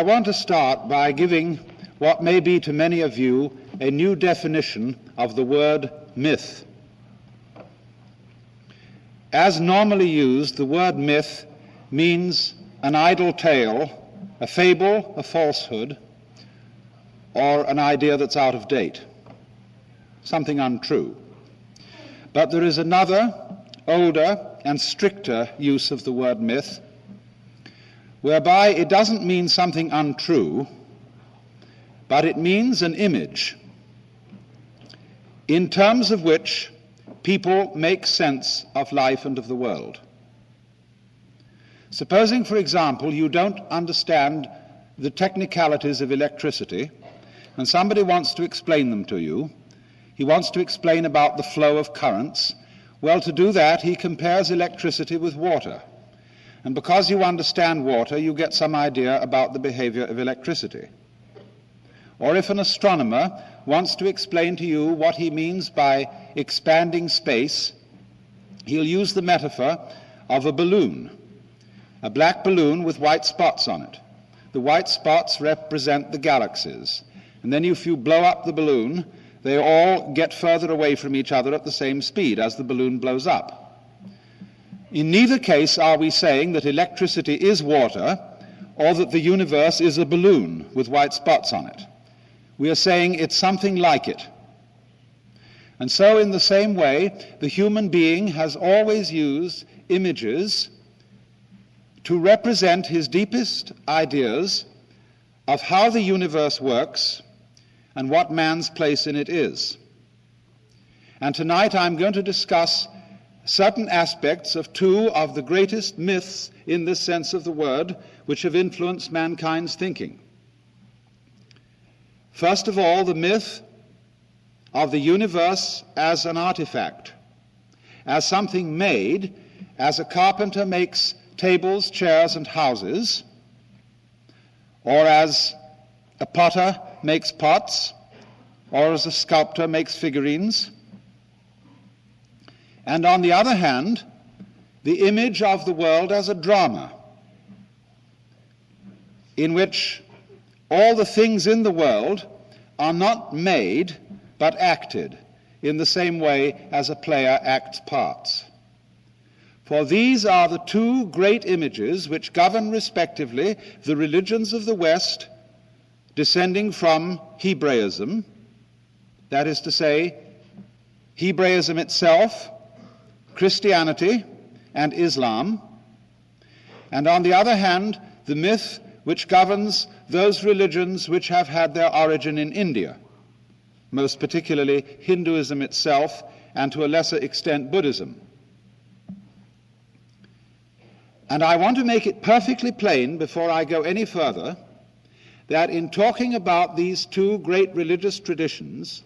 I want to start by giving what may be to many of you a new definition of the word myth. As normally used, the word myth means an idle tale, a fable, a falsehood, or an idea that's out of date, something untrue. But there is another, older and stricter use of the word myth, whereby it doesn't mean something untrue, but it means an image in terms of which people make sense of life and of the world. Supposing, for example, you don't understand the technicalities of electricity, and somebody wants to explain them to you. He wants to explain about the flow of currents. Well, to do that, he compares electricity with water. And because you understand water, you get some idea about the behavior of electricity. Or if an astronomer wants to explain to you what he means by expanding space, he'll use the metaphor of a balloon, a black balloon with white spots on it. The white spots represent the galaxies. And then if you blow up the balloon, they all get further away from each other at the same speed as the balloon blows up. In neither case are we saying that electricity is water or that the universe is a balloon with white spots on it. We are saying it's something like it. And so in the same way, the human being has always used images to represent his deepest ideas of how the universe works and what man's place in it is. And tonight I'm going to discuss certain aspects of two of the greatest myths in this sense of the word which have influenced mankind's thinking. First of all, the myth of the universe as an artifact, as something made, as a carpenter makes tables, chairs, and houses, or as a potter makes pots, or as a sculptor makes figurines. And on the other hand, the image of the world as a drama, in which all the things in the world are not made but acted in the same way as a player acts parts. For these are the two great images which govern respectively the religions of the West, descending from Hebraism, that is to say, Hebraism itself, Christianity, and Islam, and on the other hand, the myth which governs those religions which have had their origin in India, most particularly Hinduism itself, and to a lesser extent Buddhism. And I want to make it perfectly plain before I go any further that in talking about these two great religious traditions,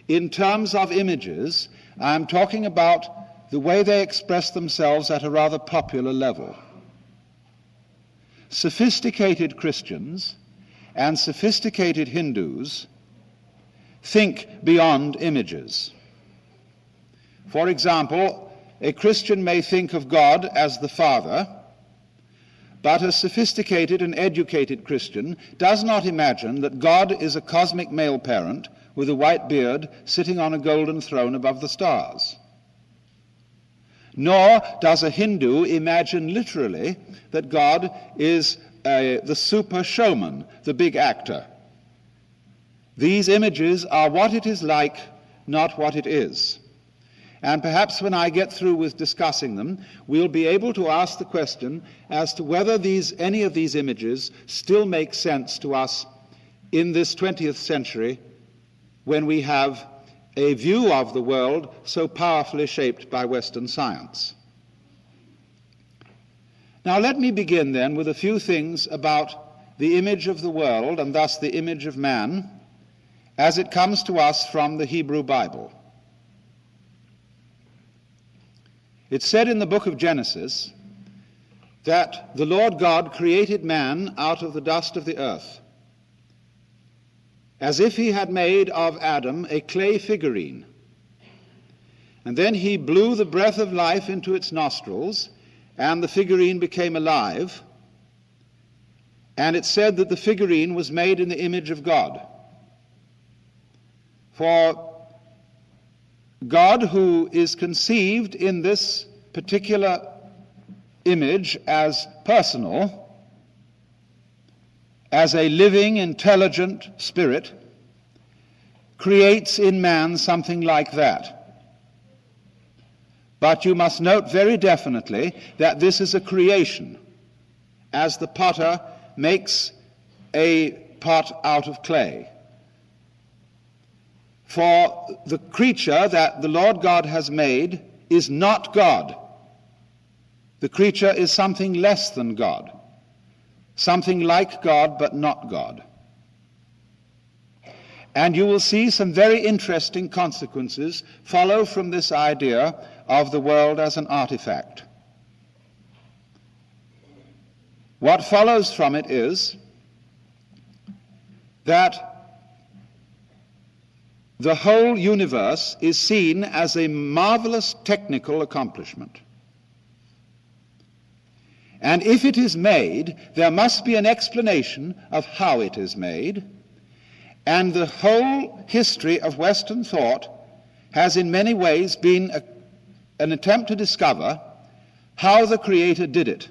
in terms of images, I am talking about the way they express themselves at a rather popular level. Sophisticated Christians and sophisticated Hindus think beyond images. For example, a Christian may think of God as the Father, but a sophisticated and educated Christian does not imagine that God is a cosmic male parent with a white beard sitting on a golden throne above the stars. Nor does a Hindu imagine literally that God is the super showman, the big actor. These images are what it is like, not what it is. And perhaps when I get through with discussing them, we'll be able to ask the question as to whether any of these images still make sense to us in this 20th century when we have a view of the world so powerfully shaped by Western science. Now let me begin then with a few things about the image of the world, and thus the image of man, as it comes to us from the Hebrew Bible. It's said in the book of Genesis that the Lord God created man out of the dust of the earth, as if he had made of Adam a clay figurine. And then he blew the breath of life into its nostrils, and the figurine became alive. and it said that the figurine was made in the image of God. For God, who is conceived in this particular image as personal, as a living, intelligent spirit, creates in man something like that. But you must note very definitely that this is a creation, as the potter makes a pot out of clay. For the creature that the Lord God has made is not God. The creature is something less than God, something like God but not God. And you will see some very interesting consequences follow from this idea of the world as an artifact. What follows from it is that the whole universe is seen as a marvelous technical accomplishment. And if it is made, there must be an explanation of how it is made. And the whole history of Western thought has in many ways been an attempt to discover how the Creator did it.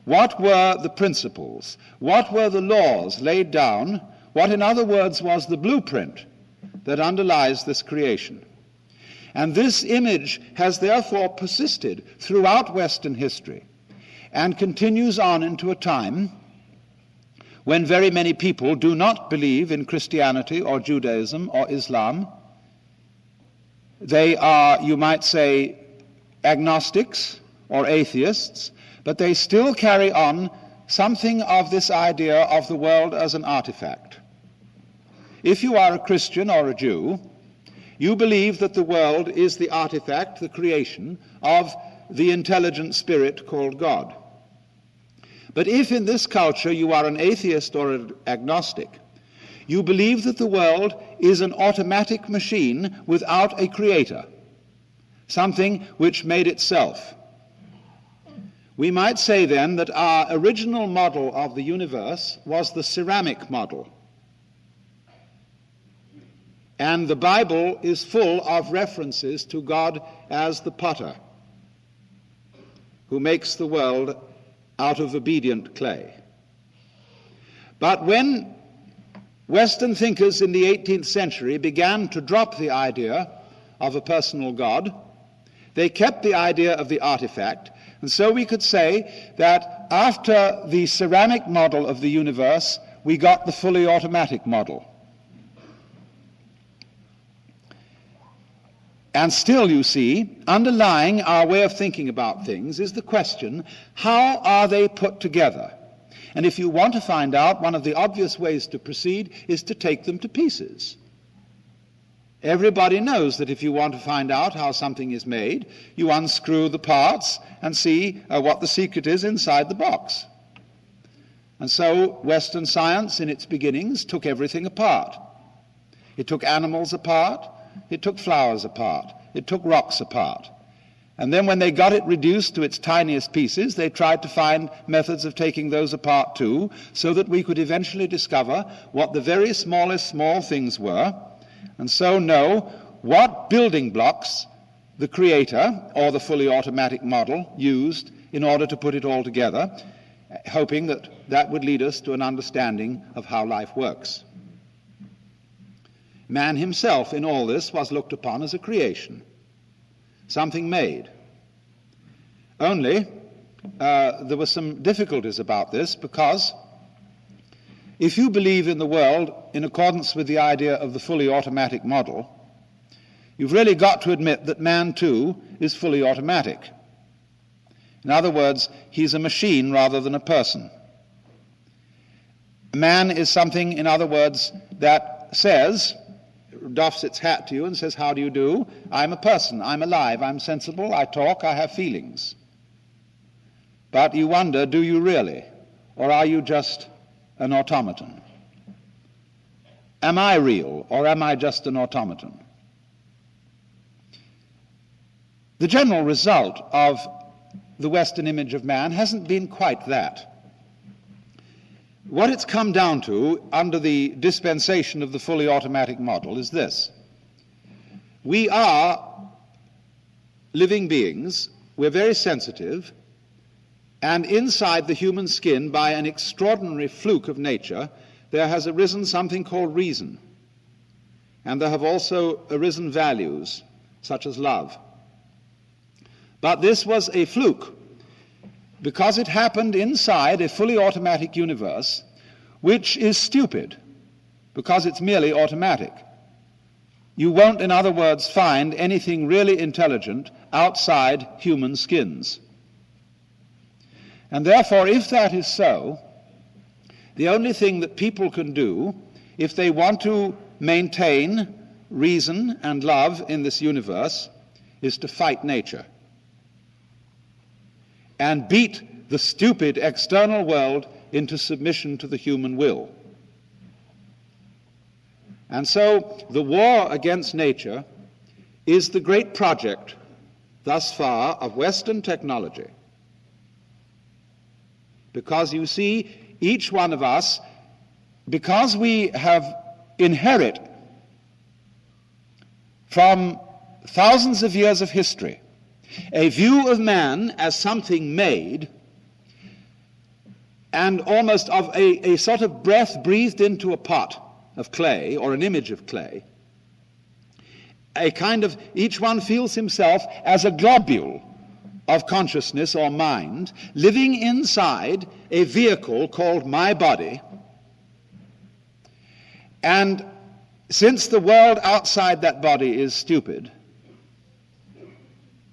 What were the principles? What were the laws laid down? What, in other words, was the blueprint that underlies this creation? And this image has therefore persisted throughout Western history and continues on into a time when very many people do not believe in Christianity or Judaism or Islam. They are, you might say, agnostics or atheists, but they still carry on something of this idea of the world as an artifact. If you are a Christian or a Jew, you believe that the world is the artifact, the creation, of the intelligent spirit called God. But if in this culture you are an atheist or an agnostic, you believe that the world is an automatic machine without a creator, something which made itself. We might say then that our original model of the universe was the ceramic model. And the Bible is full of references to God as the potter who makes the world out of obedient clay. But when Western thinkers in the 18th century began to drop the idea of a personal God, they kept the idea of the artifact, and so we could say that after the ceramic model of the universe, we got the fully automatic model. And still, you see, underlying our way of thinking about things is the question, how are they put together? And if you want to find out, one of the obvious ways to proceed is to take them to pieces. Everybody knows that if you want to find out how something is made, you unscrew the parts and see what the secret is inside the box. And so Western science in its beginnings took everything apart. It took animals apart. It took flowers apart. It took rocks apart. And then when they got it reduced to its tiniest pieces, they tried to find methods of taking those apart too, so that we could eventually discover what the very smallest small things were, and so know what building blocks the Creator, or the fully automatic model, used in order to put it all together, hoping that that would lead us to an understanding of how life works. Man himself in all this was looked upon as a creation, something made. Only there were some difficulties about this, because if you believe in the world in accordance with the idea of the fully automatic model, you've really got to admit that man too is fully automatic. In other words, he's a machine rather than a person. Man is something, in other words, that says, doffs its hat to you and says, how do you do? I'm a person, I'm alive, I'm sensible, I talk, I have feelings. But you wonder, do you really? Or are you just an automaton? Am I real, or am I just an automaton? The general result of the Western image of man hasn't been quite that. What it's come down to under the dispensation of the fully automatic model is this. We are living beings, we're very sensitive, and inside the human skin, by an extraordinary fluke of nature, there has arisen something called reason. And there have also arisen values, such as love. But this was a fluke, because it happened inside a fully automatic universe, which is stupid, because it's merely automatic. You won't, in other words, find anything really intelligent outside human skins. And therefore, if that is so, the only thing that people can do, if they want to maintain reason and love in this universe, is to fight nature and beat the stupid external world into submission to the human will. And so the war against nature is the great project thus far of Western technology. Because you see, each one of us, because we have inherit from thousands of years of history a view of man as something made and almost of a sort of breath breathed into a pot of clay or an image of clay, a kind of, each one feels himself as a globule of consciousness or mind living inside a vehicle called my body. And since the world outside that body is stupid,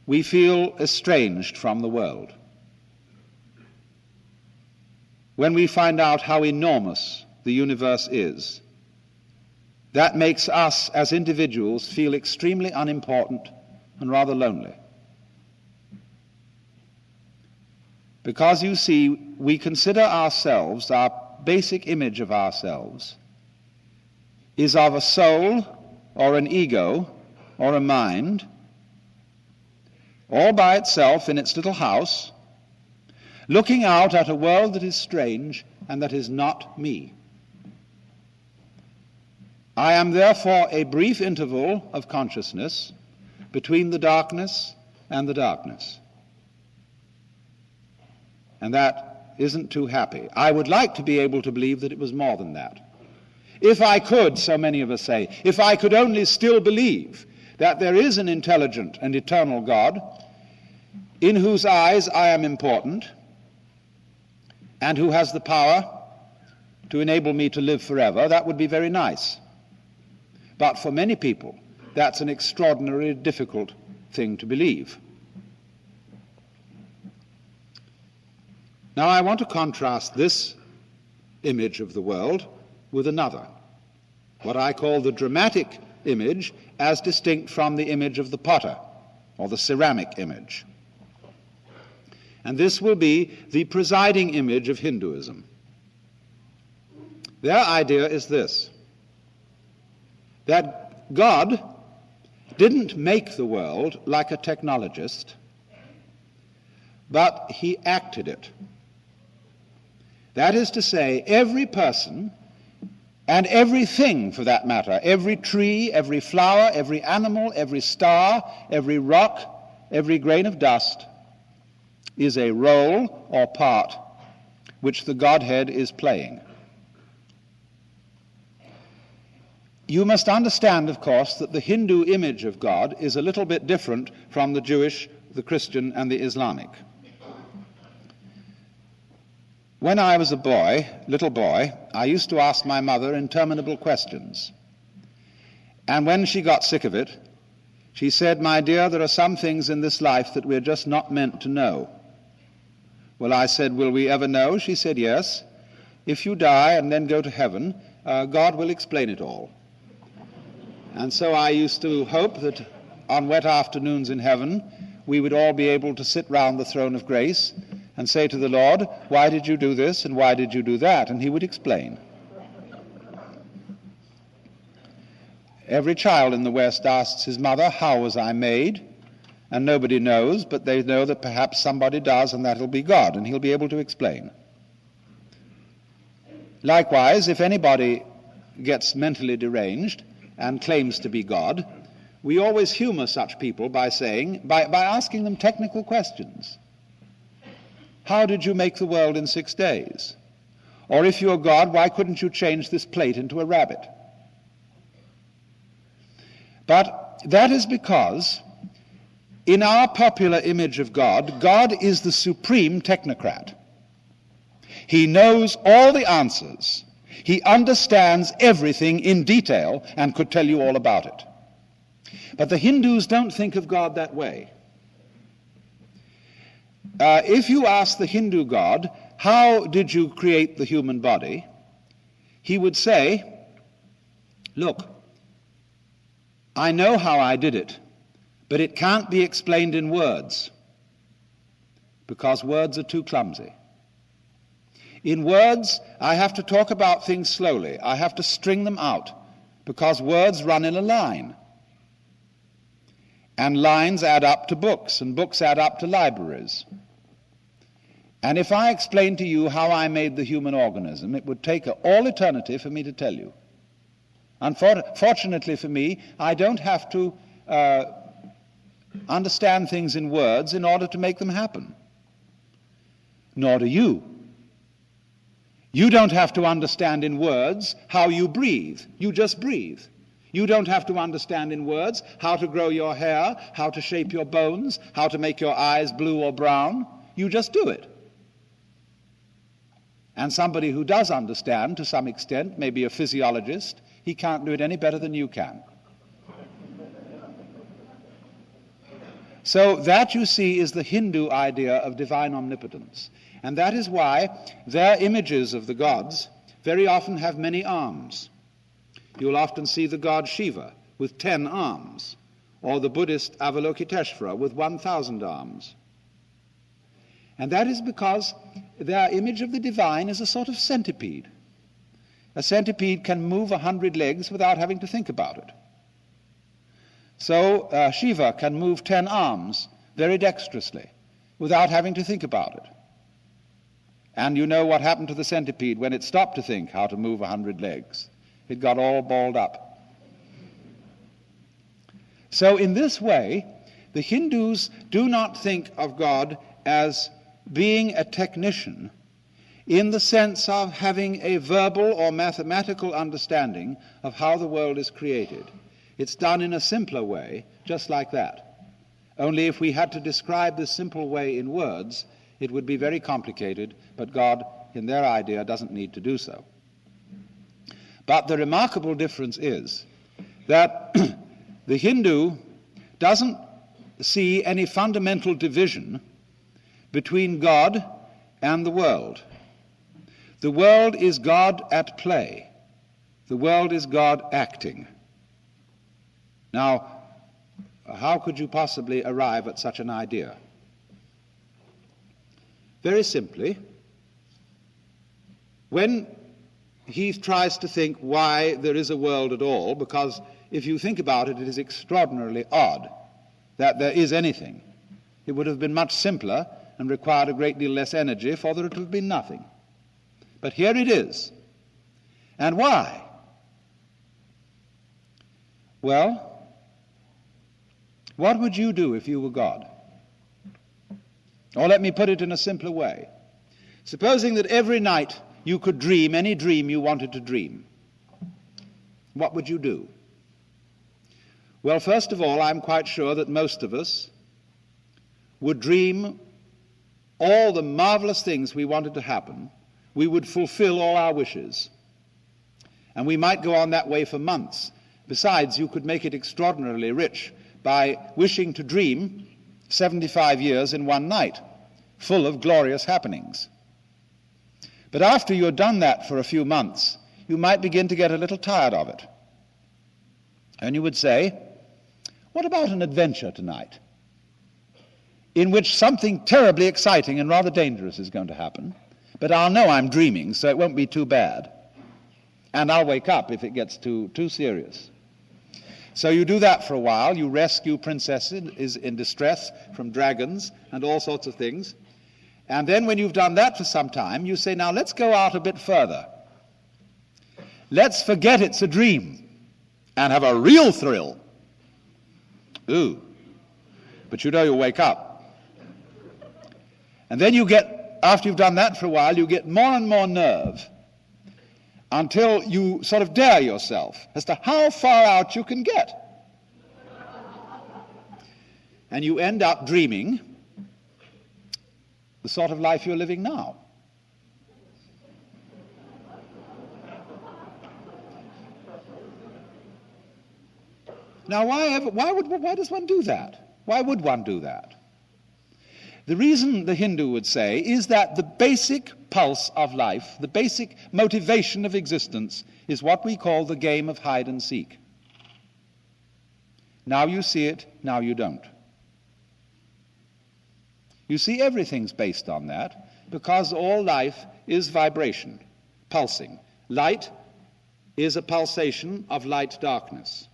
we feel estranged from the world. When we find out how enormous the universe is, that makes us as individuals feel extremely unimportant and rather lonely. Because you see, we consider ourselves, our basic image of ourselves, is of a soul or an ego or a mind, all by itself in its little house, looking out at a world that is strange and that is not me. I am therefore a brief interval of consciousness between the darkness and the darkness. And that isn't too happy. I would like to be able to believe that it was more than that. If I could, so many of us say, if I could only still believe that there is an intelligent and eternal God in whose eyes I am important and who has the power to enable me to live forever, that would be very nice. But for many people, that's an extraordinarily difficult thing to believe. Now I want to contrast this image of the world with another, what I call the dramatic image as distinct from the image of the potter, or the ceramic image. And this will be the presiding image of Hinduism. Their idea is this, that God didn't make the world like a technologist, but he acted it. That is to say, every person and everything for that matter, every tree, every flower, every animal, every star, every rock, every grain of dust is a role or part which the Godhead is playing. You must understand, of course, that the Hindu image of God is a little bit different from the Jewish, the Christian, and the Islamic. When I was a little boy, I used to ask my mother interminable questions. And when she got sick of it, she said, "My dear, there are some things in this life that we're just not meant to know." Well, I said, "Will we ever know?" She said, "Yes. If you die and then go to heaven, God will explain it all." And so I used to hope that on wet afternoons in heaven, we would all be able to sit round the throne of grace and say to the Lord, "Why did you do this and why did you do that?" And he would explain. Every child in the West asks his mother, "How was I made?" And nobody knows, but they know that perhaps somebody does, and that'll be God, and he'll be able to explain. Likewise, if anybody gets mentally deranged and claims to be God, we always humor such people by asking them technical questions. How did you make the world in 6 days? Or if you're God, why couldn't you change this plate into a rabbit? But that is because in our popular image of God, God is the supreme technocrat. He knows all the answers. He understands everything in detail and could tell you all about it. But the Hindus don't think of God that way. If you ask the Hindu God, how did you create the human body? He would say, look, I know how I did it, but it can't be explained in words, because words are too clumsy. In words, I have to talk about things slowly. I have to string them out, because words run in a line. And lines add up to books, and books add up to libraries. And if I explained to you how I made the human organism, it would take all eternity for me to tell you. Unfortunately for me, I don't have to understand things in words in order to make them happen. Nor do you. You don't have to understand in words how you breathe. You just breathe. You don't have to understand in words how to grow your hair, how to shape your bones, how to make your eyes blue or brown. You just do it. And somebody who does understand to some extent, maybe a physiologist, he can't do it any better than you can. So that, you see, is the Hindu idea of divine omnipotence. And that is why their images of the gods very often have many arms. You'll often see the god Shiva with 10 arms, or the Buddhist Avalokiteshvara with 1,000 arms. And that is because their image of the divine is a sort of centipede. A centipede can move 100 legs without having to think about it. So Shiva can move 10 arms very dexterously without having to think about it. And you know what happened to the centipede when it stopped to think how to move 100 legs. It got all balled up. So in this way, the Hindus do not think of God as being a technician in the sense of having a verbal or mathematical understanding of how the world is created. It's done in a simpler way, just like that. Only if we had to describe this simple way in words, it would be very complicated, but God, in their idea, doesn't need to do so. But the remarkable difference is that the Hindu doesn't see any fundamental division between God and the world. The world is God at play. The world is God acting. Now, how could you possibly arrive at such an idea? Very simply, when he tries to think why there is a world at all, because if you think about it, it is extraordinarily odd that there is anything. It would have been much simpler and required a great deal less energy for there to have been nothing. But here it is. And why? Well, what would you do if you were God? Or let me put it in a simpler way. Supposing that every night you could dream any dream you wanted to dream, what would you do? Well, first of all, I'm quite sure that most of us would dream all the marvelous things we wanted to happen. We would fulfill all our wishes. And we might go on that way for months. Besides, you could make it extraordinarily rich by wishing to dream 75 years in one night, full of glorious happenings. But after you've done that for a few months, you might begin to get a little tired of it. And you would say, what about an adventure tonight, in which something terribly exciting and rather dangerous is going to happen, but I'll know I'm dreaming, so it won't be too bad. And I'll wake up if it gets too serious. So you do that for a while. You rescue princesses in distress from dragons and all sorts of things. And then when you've done that for some time, you say, now let's go out a bit further. Let's forget it's a dream and have a real thrill. Ooh. But you know you'll wake up. And then you get, after you've done that for a while, you get more and more nerve until you sort of dare yourself as to how far out you can get. And you end up dreaming the sort of life you're living now. Now, why does one do that? Why would one do that? The reason, the Hindu would say, is that the basic pulse of life, the basic motivation of existence, is what we call the game of hide and seek. Now you see it, now you don't. You see, everything's based on that, because all life is vibration, pulsing. Light is a pulsation of light-darkness.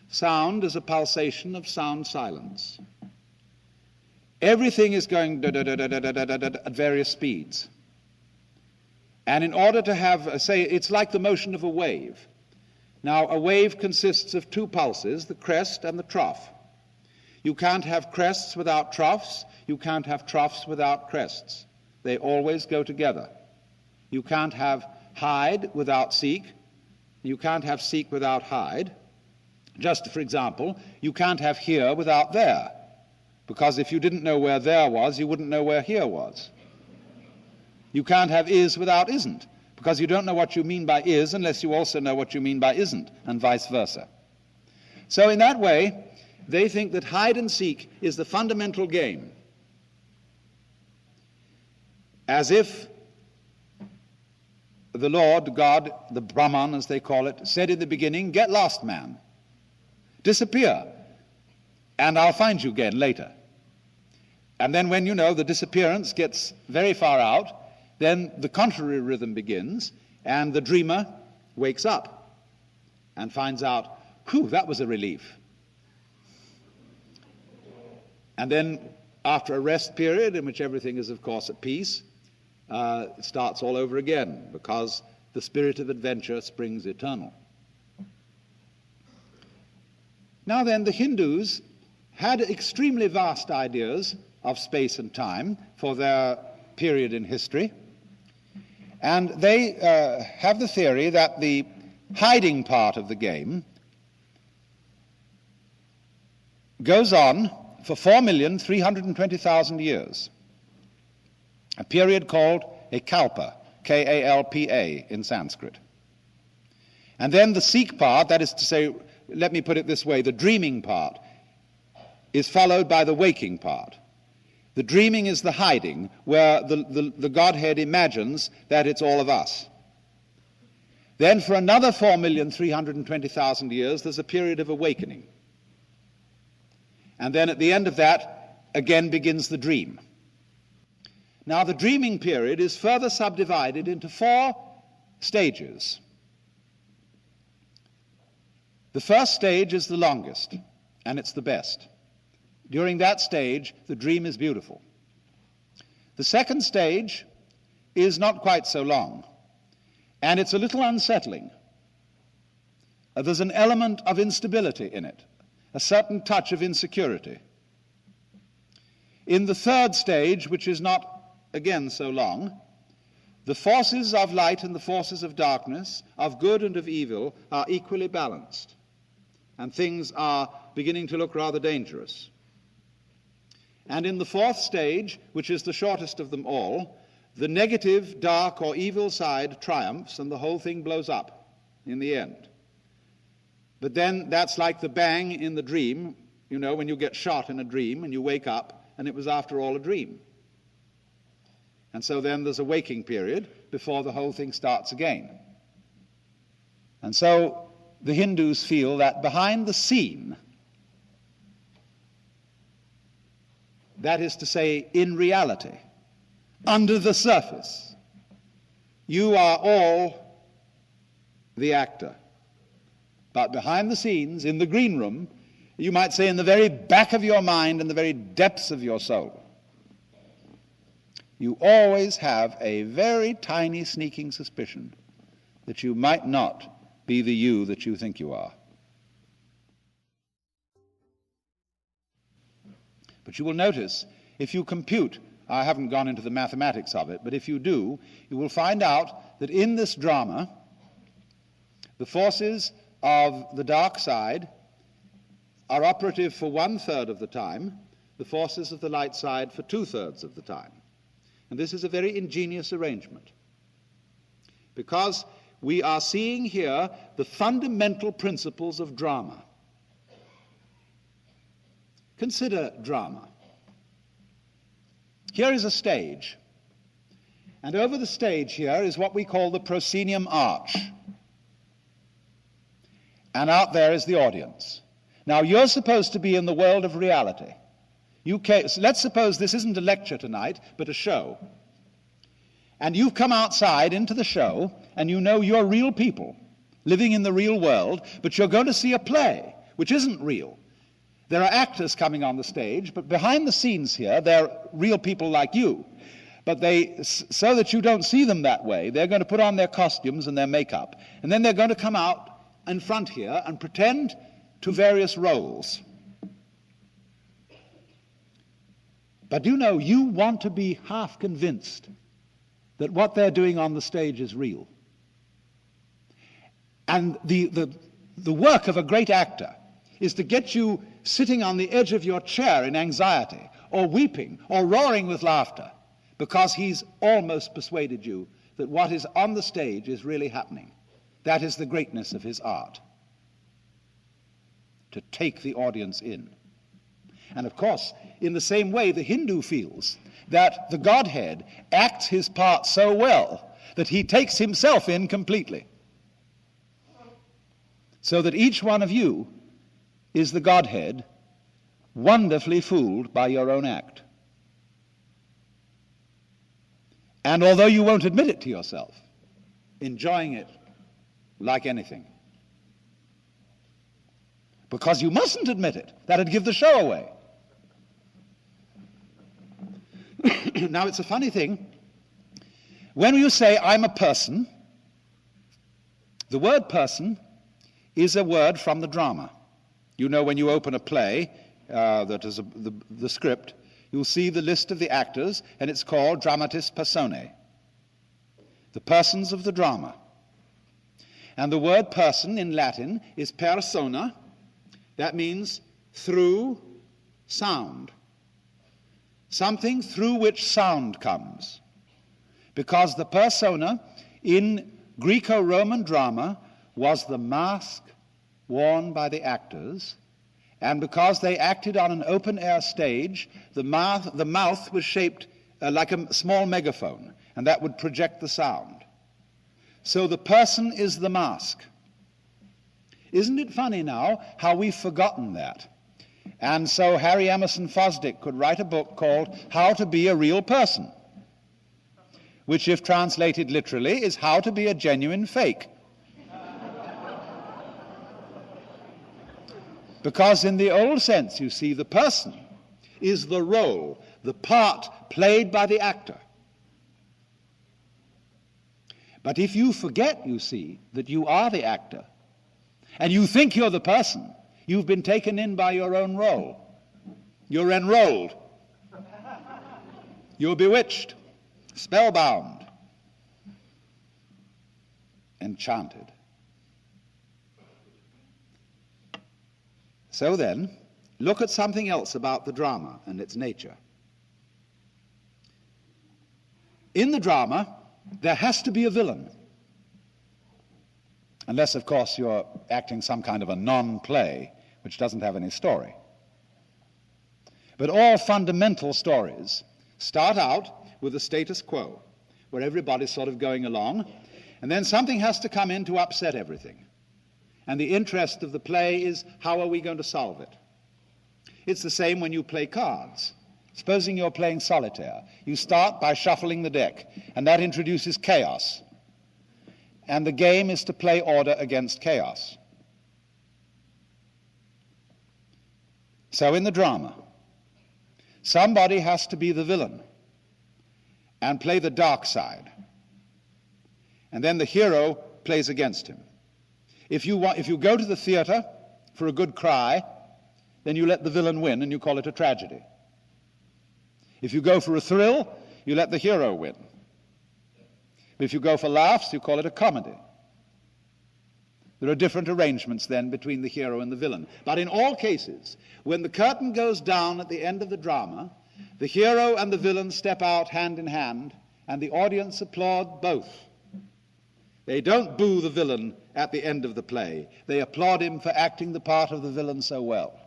Sound is a pulsation of sound-silence. Everything is going at various speeds. And in order to have, say, it's like the motion of a wave. Now, a wave consists of two pulses, the crest and the trough. You can't have crests without troughs. You can't have troughs without crests. They always go together. You can't have hide without seek. You can't have seek without hide. Just for example, you can't have here without there, because if you didn't know where there was, you wouldn't know where here was. You can't have is without isn't, because you don't know what you mean by is unless you also know what you mean by isn't, and vice versa. So in that way, they think that hide and seek is the fundamental game. As if the Lord, God, the Brahman as they call it, said in the beginning, "Get lost, man. Disappear, and I'll find you again later." And then when, you know, the disappearance gets very far out, then the contrary rhythm begins, and the dreamer wakes up and finds out, whew, that was a relief. And then after a rest period in which everything is, of course, at peace, it starts all over again, because the spirit of adventure springs eternal. Now then, the Hindus had extremely vast ideas of space and time for their period in history, and they have the theory that the hiding part of the game goes on for 4,320,000 years, a period called a kalpa, K-A-L-P-A in Sanskrit. And then the seek part, that is to say, let me put it this way, the dreaming part is followed by the waking part. The dreaming is the hiding, where the Godhead imagines that it's all of us. Then for another 4,320,000 years, there's a period of awakening. And then at the end of that, again begins the dream. Now the dreaming period is further subdivided into 4 stages. The first stage is the longest, and it's the best. During that stage, the dream is beautiful. The second stage is not quite so long, and it's a little unsettling. There's an element of instability in it, a certain touch of insecurity. In the third stage, which is not, again, so long, the forces of light and the forces of darkness, of good and of evil, are equally balanced, and things are beginning to look rather dangerous. And in the fourth stage, which is the shortest of them all, the negative, dark, or evil side triumphs, and the whole thing blows up in the end. But then that's like the bang in the dream, you know, when you get shot in a dream and you wake up, and it was after all a dream. And so then there's a waking period before the whole thing starts again. And so the Hindus feel that behind the scene, that is to say, in reality, under the surface, you are all the actor. But behind the scenes, in the green room, you might say in the very back of your mind, in the very depths of your soul, you always have a very tiny sneaking suspicion that you might not be the you that you think you are. But you will notice, if you compute, I haven't gone into the mathematics of it, but if you do, you will find out that in this drama, the forces of the dark side are operative for 1/3 of the time, the forces of the light side for 2/3 of the time. And this is a very ingenious arrangement, because we are seeing here the fundamental principles of drama. Consider drama. Here is a stage, and over the stage here is what we call the proscenium arch. And out there is the audience. Now, you're supposed to be in the world of reality. So let's suppose this isn't a lecture tonight, but a show. And you've come outside into the show, and you know you're real people living in the real world, but you're going to see a play, which isn't real. There are actors coming on the stage, but behind the scenes here, they're real people like you. But so that you don't see them that way, they're going to put on their costumes and their makeup, and then they're going to come out in front here and pretend to various roles. But you know, you want to be half convinced that what they're doing on the stage is real. And the work of a great actor is to get you sitting on the edge of your chair in anxiety, or weeping, or roaring with laughter, because he's almost persuaded you that what is on the stage is really happening. That is the greatness of his art, to take the audience in. And of course, in the same way, the Hindu feels that the Godhead acts his part so well that he takes himself in completely, so that each one of you is the Godhead, wonderfully fooled by your own act. And although you won't admit it to yourself, enjoying it like anything. Because you mustn't admit it. That'd give the show away. Now, it's a funny thing. When you say, I'm a person, the word person is a word from the drama. You know, when you open a play that is the script, you'll see the list of the actors, and it's called dramatis personae, the persons of the drama. And the word person in Latin is persona. That means through sound. Something through which sound comes. Because the persona in Greco-Roman drama was the mask worn by the actors, and because they acted on an open-air stage, the mouth was shaped like a small megaphone, and that would project the sound. So the person is the mask. Isn't it funny now how we've forgotten that? And so Harry Emerson Fosdick could write a book called How to Be a Real Person, which, if translated literally, is How to Be a Genuine Fake. Because in the old sense, you see, the person is the role, the part played by the actor. But if you forget, you see, that you are the actor, and you think you're the person, you've been taken in by your own role. You're enrolled. You're bewitched, spellbound, enchanted. So then, look at something else about the drama and its nature. In the drama, there has to be a villain. Unless, of course, you're acting some kind of a non-play, which doesn't have any story. But all fundamental stories start out with a status quo, where everybody's sort of going along, and then something has to come in to upset everything. And the interest of the play is, how are we going to solve it? It's the same when you play cards. Supposing you're playing solitaire. You start by shuffling the deck, and that introduces chaos. And the game is to play order against chaos. So in the drama, somebody has to be the villain and play the dark side. And then the hero plays against him. If you go to the theater for a good cry, then you let the villain win and you call it a tragedy. If you go for a thrill, you let the hero win. If you go for laughs, you call it a comedy. There are different arrangements then between the hero and the villain. But in all cases, when the curtain goes down at the end of the drama, the hero and the villain step out hand in hand, and the audience applaud both. They don't boo the villain at the end of the play. They applaud him for acting the part of the villain so well.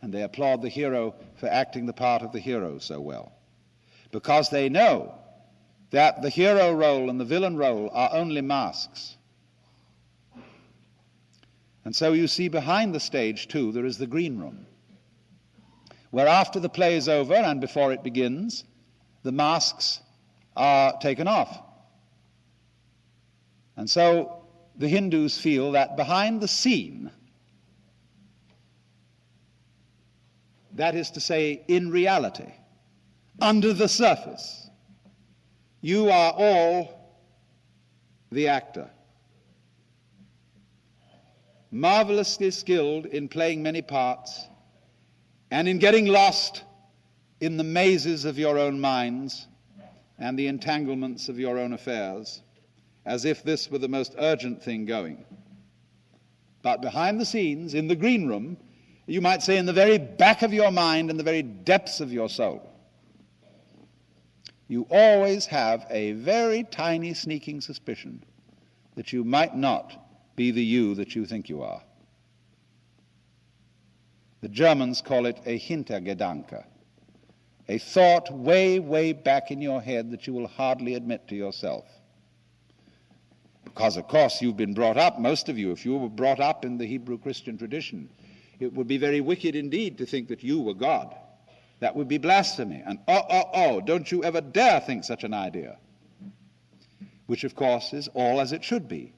And they applaud the hero for acting the part of the hero so well. Because they know that the hero role and the villain role are only masks. And so you see behind the stage, too, there is the green room, where after the play is over and before it begins, the masks are taken off. And so the Hindus feel that behind the scene, that is to say, in reality, under the surface, you are all the actor, marvelously skilled in playing many parts and in getting lost in the mazes of your own minds and the entanglements of your own affairs, as if this were the most urgent thing going. But behind the scenes, in the green room, you might say in the very back of your mind and the very depths of your soul, you always have a very tiny sneaking suspicion that you might not be the you that you think you are. The Germans call it a Hintergedanke, a thought way, way back in your head that you will hardly admit to yourself. Because, of course, you've been brought up, most of you, if you were brought up in the Hebrew Christian tradition, it would be very wicked indeed to think that you were God. That would be blasphemy. And don't you ever dare think such an idea. Which, of course, is all as it should be,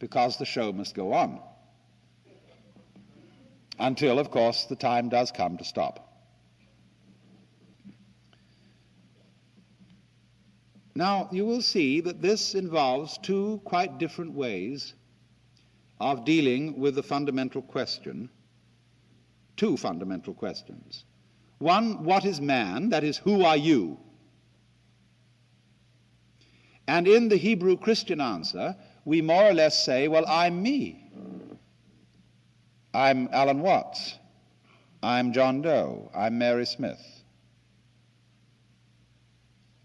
because the show must go on. Until, of course, the time does come to stop. Now, you will see that this involves two quite different ways of dealing with the fundamental question, two fundamental questions. One, what is man? That is, who are you? And in the Hebrew Christian answer, we more or less say, well, I'm me. I'm Alan Watts. I'm John Doe. I'm Mary Smith.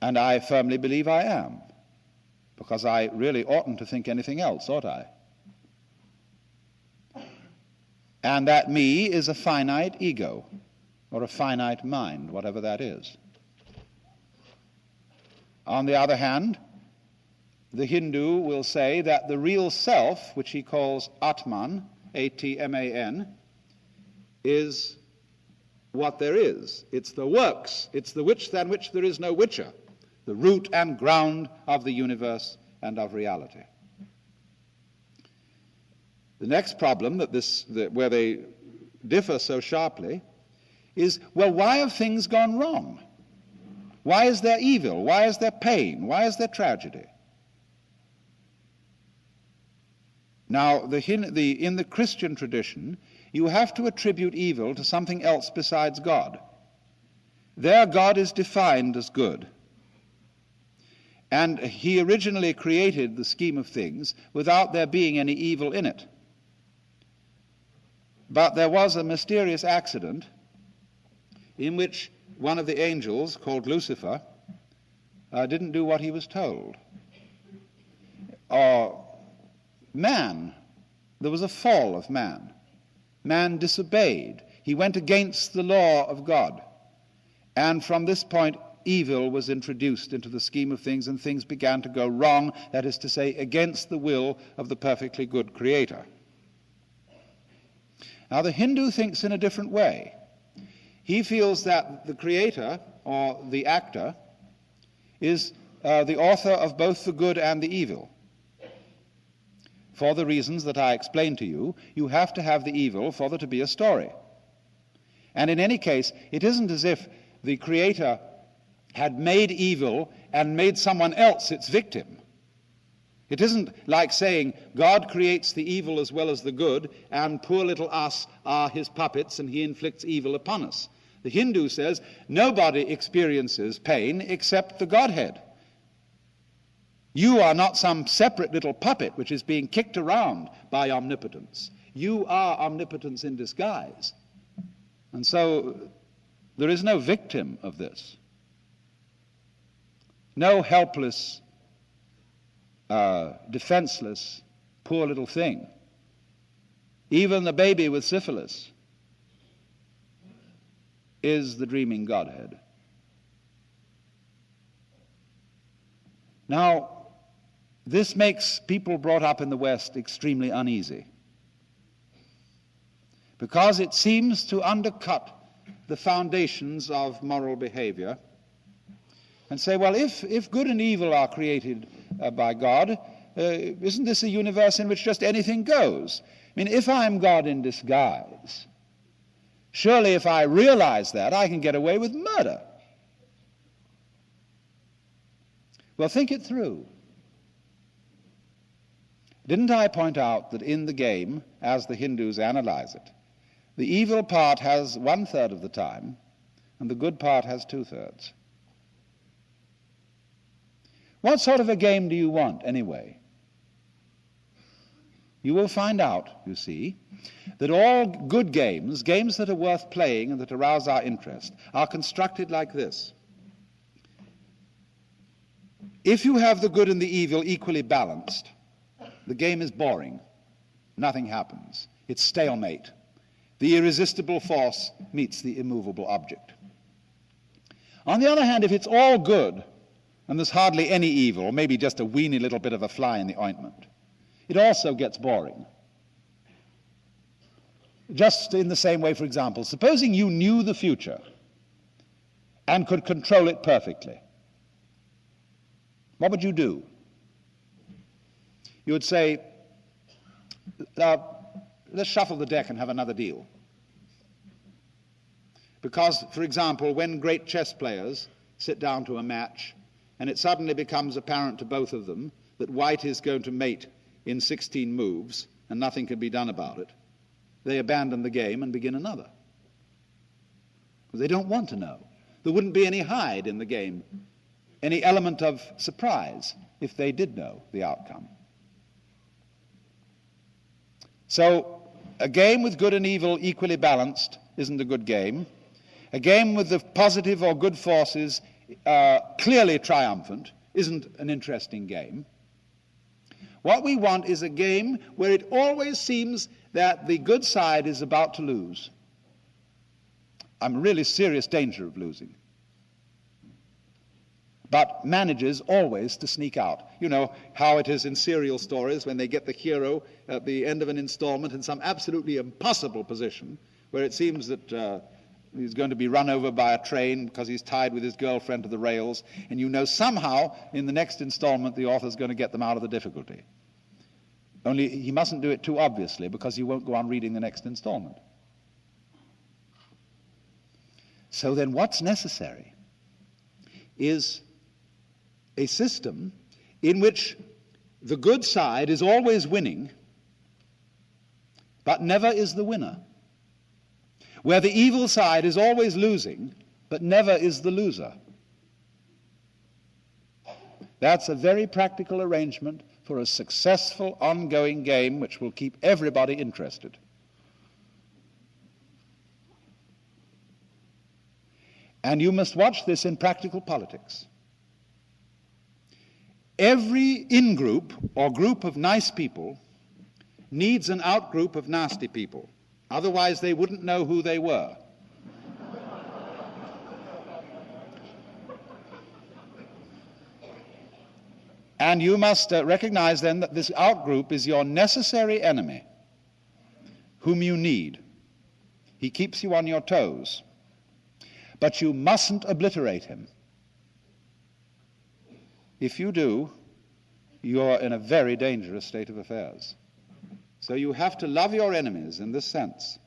And I firmly believe I am, because I really oughtn't to think anything else, ought I? And that me is a finite ego, or a finite mind, whatever that is. On the other hand, the Hindu will say that the real self, which he calls Atman, A-T-M-A-N, is what there is. It's the works. It's the which than which there is no whicher, the root and ground of the universe and of reality. The next problem where they differ so sharply is, well, why have things gone wrong? Why is there evil? Why is there pain? Why is there tragedy? Now, in the Christian tradition, you have to attribute evil to something else besides God. There, God is defined as good. And he originally created the scheme of things without there being any evil in it. But there was a mysterious accident in which one of the angels, called Lucifer, didn't do what he was told. Man, there was a fall of man. Man disobeyed. He went against the law of God. And from this point, evil was introduced into the scheme of things, and things began to go wrong, that is to say, against the will of the perfectly good Creator. Now, the Hindu thinks in a different way. He feels that the Creator, or the actor, is the author of both the good and the evil. For the reasons that I explained to you, you have to have the evil for there to be a story. And in any case, it isn't as if the Creator had made evil and made someone else its victim. It isn't like saying God creates the evil as well as the good, and poor little us are his puppets and he inflicts evil upon us. The Hindu says nobody experiences pain except the Godhead. You are not some separate little puppet which is being kicked around by omnipotence. You are omnipotence in disguise. And so there is no victim of this. No helpless, defenseless, poor little thing. Even the baby with syphilis is the dreaming Godhead. Now, this makes people brought up in the West extremely uneasy, because it seems to undercut the foundations of moral behavior and say, well, if good and evil are created by God, isn't this a universe in which just anything goes? I mean, if I'm God in disguise, surely if I realize that, I can get away with murder. Well, think it through. Didn't I point out that in the game, as the Hindus analyze it, the evil part has 1/3 of the time, and the good part has 2/3? What sort of a game do you want, anyway? You will find out, you see, that all good games, games that are worth playing and that arouse our interest, are constructed like this. If you have the good and the evil equally balanced, the game is boring. Nothing happens. It's stalemate. The irresistible force meets the immovable object. On the other hand, if it's all good, and there's hardly any evil, or maybe just a weeny little bit of a fly in the ointment, it also gets boring. Just in the same way, for example, supposing you knew the future and could control it perfectly, what would you do? You would say, let's shuffle the deck and have another deal. Because, for example, when great chess players sit down to a match and it suddenly becomes apparent to both of them that white is going to mate in 16 moves and nothing can be done about it, they abandon the game and begin another. They don't want to know. There wouldn't be any hide in the game, any element of surprise if they did know the outcome. So a game with good and evil equally balanced isn't a good game. A game with the positive or good forces clearly triumphant isn't an interesting game. What we want is a game where it always seems that the good side is about to lose. I'm in really serious danger of losing, but manages always to sneak out. You know how it is in serial stories when they get the hero at the end of an installment in some absolutely impossible position where it seems that he's going to be run over by a train because he's tied with his girlfriend to the rails, and you know somehow in the next installment the author's going to get them out of the difficulty. Only he mustn't do it too obviously, because you won't go on reading the next installment. So then what's necessary is a system in which the good side is always winning, but never is the winner. Where the evil side is always losing, but never is the loser. That's a very practical arrangement for a successful ongoing game which will keep everybody interested. And you must watch this in practical politics. Every in-group or group of nice people needs an out-group of nasty people. Otherwise, they wouldn't know who they were. And you must recognize then that this out-group is your necessary enemy, whom you need. He keeps you on your toes. But you mustn't obliterate him. If you do, you're in a very dangerous state of affairs. So you have to love your enemies in this sense,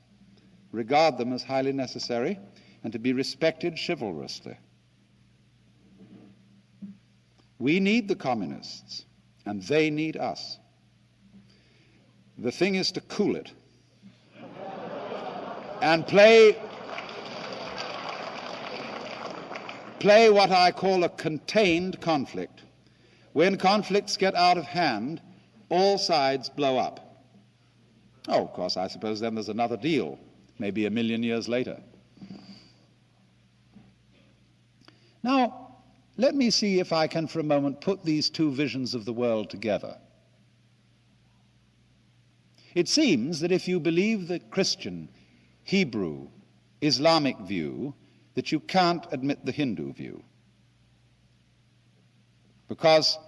regard them as highly necessary, and to be respected chivalrously. We need the communists. and they need us. The thing is to cool it and play what I call a contained conflict. When conflicts get out of hand, all sides blow up. Oh, of course, I suppose then there's another deal, maybe 1 million years later. Now, let me see if I can for a moment put these two visions of the world together. It seems that if you believe the Christian, Hebrew, Islamic view, that you can't admit the Hindu view. Because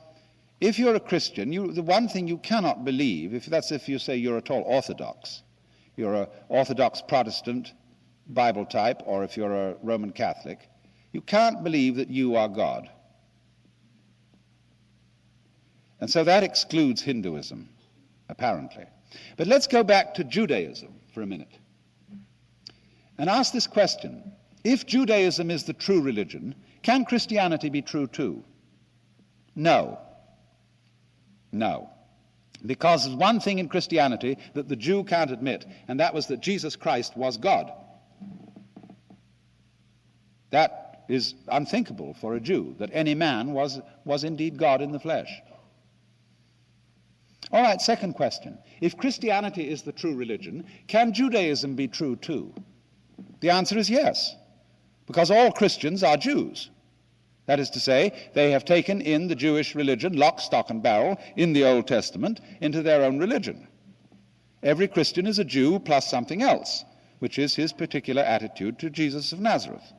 if you're a Christian, the one thing you cannot believe, if you say you're at all Orthodox, you're an Orthodox Protestant Bible type, or if you're a Roman Catholic, you can't believe that you are God. And so that excludes Hinduism, apparently. But let's go back to Judaism for a minute and ask this question. If Judaism is the true religion, can Christianity be true too? No. No. Because there's one thing in Christianity that the Jew can't admit, and that was that Jesus Christ was God. That is unthinkable for a Jew, that any man was indeed God in the flesh. All right, second question. If Christianity is the true religion, can Judaism be true too? The answer is yes, because all Christians are Jews. That is to say, they have taken in the Jewish religion, lock, stock, and barrel, in the Old Testament, into their own religion. Every Christian is a Jew plus something else, which is his particular attitude to Jesus of Nazareth.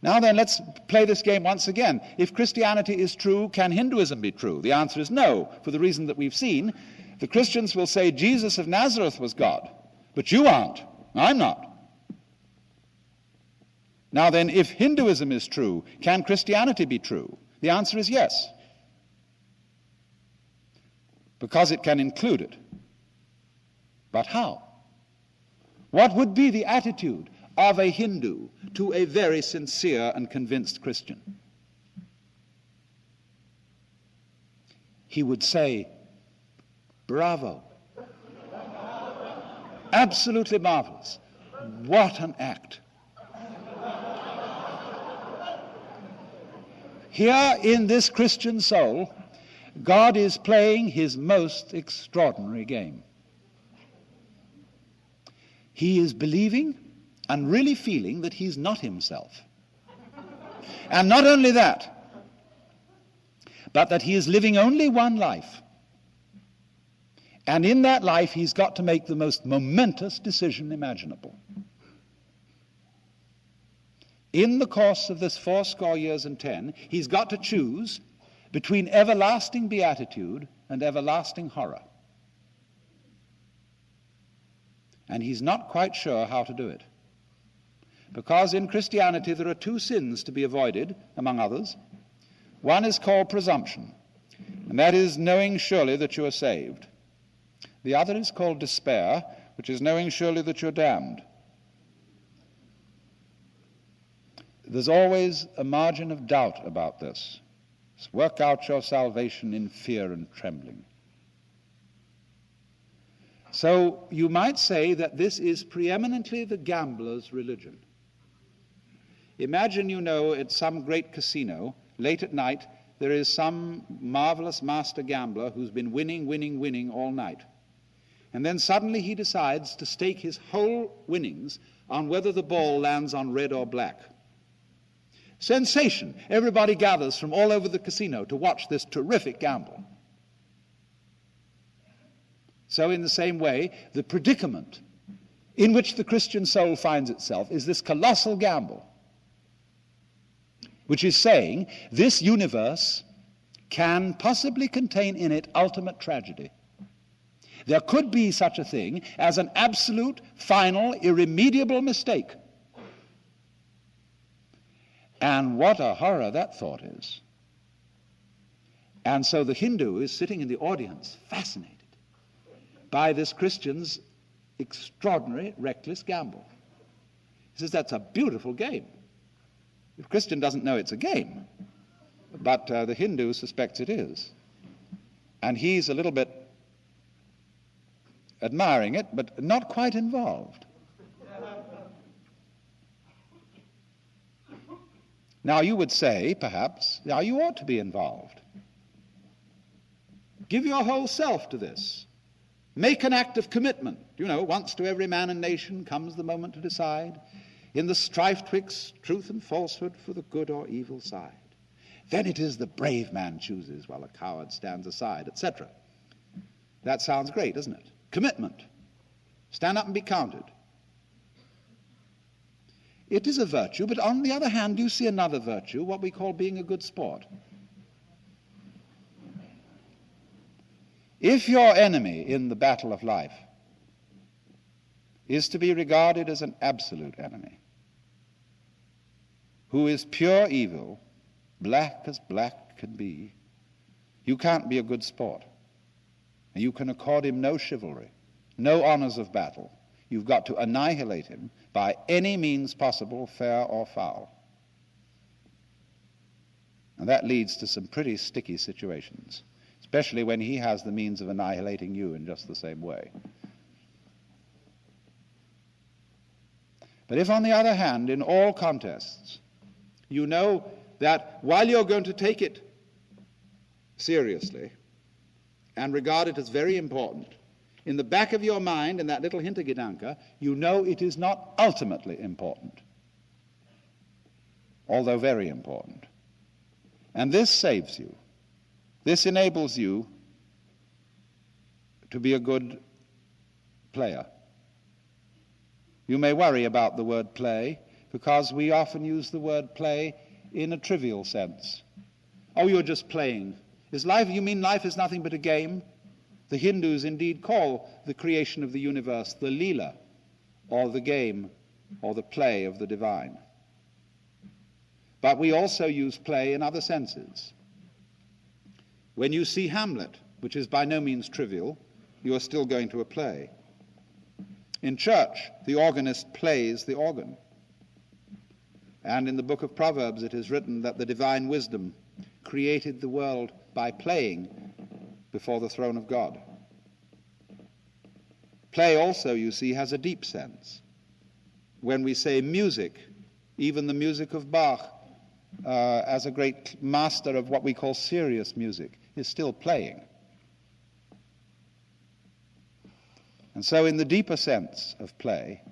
Now then, let's play this game once again. If Christianity is true, can Hinduism be true? The answer is no, for the reason that we've seen. The Christians will say Jesus of Nazareth was God, but you aren't. I'm not. Now then, if Hinduism is true, can Christianity be true? The answer is yes, because it can include it. But how? What would be the attitude of a Hindu to a very sincere and convinced Christian? He would say, bravo. Absolutely marvelous. What an act. Here in this Christian soul, God is playing his most extraordinary game. He is believing and really feeling that he's not himself. And not only that, but that he is living only one life. And in that life, he's got to make the most momentous decision imaginable. In the course of this 80 years and 10, he's got to choose between everlasting beatitude and everlasting horror. And he's not quite sure how to do it. Because in Christianity there are two sins to be avoided, among others. One is called presumption, and that is knowing surely that you are saved. The other is called despair, which is knowing surely that you're damned. There's always a margin of doubt about this. Work out your salvation in fear and trembling. So you might say that this is preeminently the gambler's religion. Imagine, at some great casino, late at night, there is some marvelous master gambler who's been winning all night. And then suddenly he decides to stake his whole winnings on whether the ball lands on red or black. Sensation! Everybody gathers from all over the casino to watch this terrific gamble. So in the same way, the predicament in which the Christian soul finds itself is this colossal gamble, which is saying this universe can possibly contain in it ultimate tragedy. There could be such a thing as an absolute, final, irremediable mistake. And what a horror that thought is. And so the Hindu is sitting in the audience, fascinated by this Christian's extraordinary, reckless gamble. He says, that's a beautiful game. The Christian doesn't know it's a game, But the Hindu suspects it is. And he's a little bit admiring it, but not quite involved. Now you would say, perhaps, now you ought to be involved. Give your whole self to this. Make an act of commitment. You know, once to every man and nation comes the moment to decide, in the strife twixt truth and falsehood for the good or evil side. Then it is the brave man chooses while a coward stands aside, etc. That sounds great, doesn't it? Commitment. Stand up and be counted. It is a virtue, but on the other hand, you see another virtue, what we call being a good sport. If your enemy in the battle of life is to be regarded as an absolute enemy, who is pure evil, black as black can be, you can't be a good sport. You can accord him no chivalry, no honors of battle. You've got to annihilate him by any means possible, fair or foul. And that leads to some pretty sticky situations, especially when he has the means of annihilating you in just the same way. But if, on the other hand, in all contests, you know that while you're going to take it seriously and regard it as very important, in the back of your mind, in that little Hintergedanke, you know it is not ultimately important, although very important. And this saves you. This enables you to be a good player. You may worry about the word play, because we often use the word play in a trivial sense. Oh, you're just playing. Is life, you mean life is nothing but a game? The Hindus indeed call the creation of the universe the Leela, or the game, or the play of the divine. But we also use play in other senses. When you see Hamlet, which is by no means trivial, you are still going to a play. In church, the organist plays the organ. And in the book of Proverbs it is written that the divine wisdom created the world by playing before the throne of God. Play also, you see, has a deep sense. When we say music, even the music of Bach, as a great master of what we call serious music, is still playing. And so in the deeper sense of play,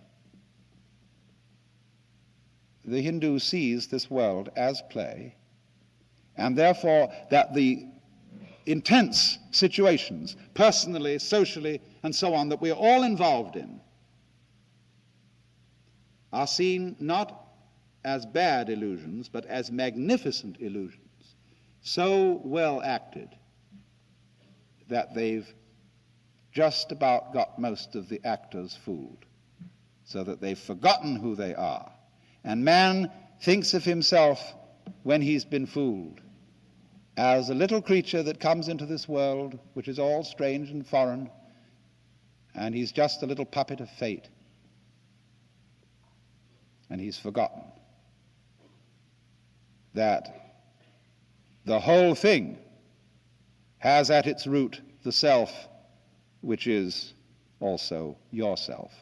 the Hindu sees this world as play, and therefore that the intense situations, personally, socially, and so on, that we're all involved in, are seen not as bad illusions, but as magnificent illusions, so well acted that they've just about got most of the actors fooled, so that they've forgotten who they are. And man thinks of himself, when he's been fooled, as a little creature that comes into this world, which is all strange and foreign, and he's just a little puppet of fate. And he's forgotten that the whole thing has at its root the self, which is also yourself.